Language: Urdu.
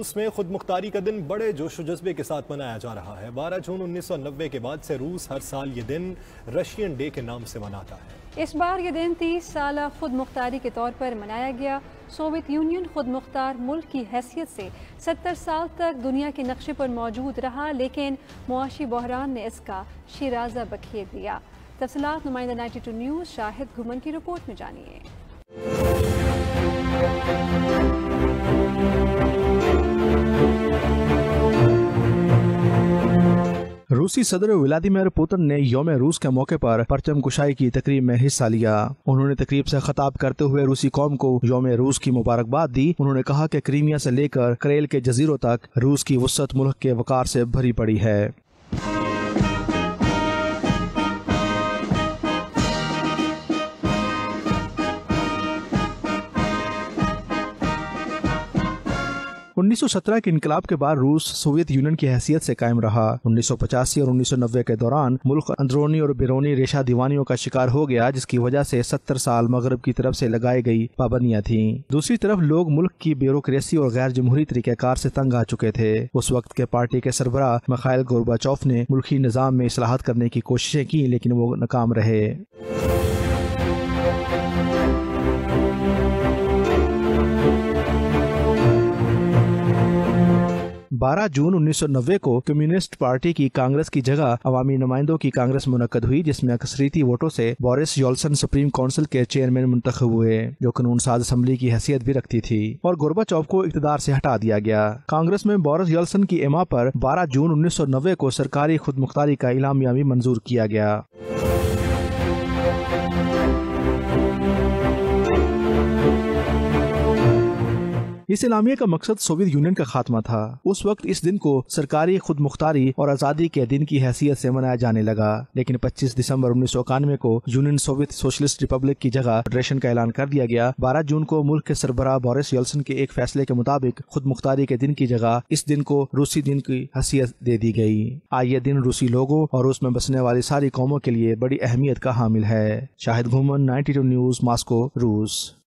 روس میں خود مختاری کا دن بڑے جوش و جذبے کے ساتھ منایا جا رہا ہے۔ 12 جون 1990 کے بعد سے روس ہر سال یہ دن رشین ڈے کے نام سے مناتا ہے۔ اس بار یہ دن 30 سالہ خود مختاری کے طور پر منایا گیا۔ سوویت یونین خود مختار ملک کی حیثیت سے 70 سال تک دنیا کے نقشے پر موجود رہا، لیکن معاشی بحران نے اس کا شیرازہ بکھیر دیا۔ تفصیلات نمائندہ 92 نیوز شاہد گھمن کی رپورٹ میں جانیے۔ روسی صدر ولادیمیر پوتن نے یوم روس کے موقع پر پرچم کشائی کی تقریب میں حصہ لیا۔ انہوں نے تقریب سے خطاب کرتے ہوئے روسی قوم کو یوم روس کی مبارکباد دی۔ انہوں نے کہا کہ کریمیا سے لے کر کریل کے جزیروں تک روس کی وسعت ملک کے وقار سے بھری پڑی ہے۔ 1917 کے انقلاب کے بعد روس سوویت یونین کی حیثیت سے قائم رہا۔ 1985 اور 1990 کے دوران ملک اندرونی اور بیرونی ریشہ دیوانیوں کا شکار ہو گیا، جس کی وجہ سے 70 سال مغرب کی طرف سے لگائی گئی پابندیاں تھیں۔ دوسری طرف لوگ ملک کی بیوروکریسی اور غیر جمہوری طریقہ کار سے تنگ آ چکے تھے۔ اس وقت کے پارٹی کے سربراہ میخائیل گورباچوف نے ملکی نظام میں اصلاحات کرنے کی کوششیں کی، لیکن وہ ناکام رہے۔ 12 جون 1990 کو کمیونسٹ پارٹی کی کانگریس کی جگہ عوامی نمائندوں کی کانگریس منعقد ہوئی، جس میں اکثریتی ووٹوں سے بورس یلسن سپریم کونسل کے چیئرمین منتخب ہوئے، جو قانون ساز اسمبلی کی حیثیت بھی رکھتی تھی، اور گورباچوف کو اقتدار سے ہٹا دیا گیا۔ کانگریس میں بورس یلسن کی اما پر 12 جون 1990 کو سرکاری خود مختاری کا اعلامیہ بھی منظور کیا گیا۔ اس اعلامیہ کا مقصد سوویت یونین کا خاتمہ تھا۔ اس وقت اس دن کو سرکاری خود مختاری اور آزادی کے دن کی حیثیت سے منایا جانے لگا، لیکن 25 دسمبر 1991 کو یونین سوویت سوشلسٹ ریپبلک کی جگہ فیڈریشن کا اعلان کر دیا گیا۔ 12 جون کو ملک کے سربراہ بورس یلسن کے ایک فیصلے کے مطابق خود مختاری کے دن کی جگہ اس دن کو روسی دن کی حیثیت دے دی گئی۔ آج یہ دن روسی لوگوں اور روس میں بسنے والی ساری قوموں کے لیے بڑی اہمیت کا حامل ہے۔ شاہد گھومن، 92 نیوز، ماسکو، روس۔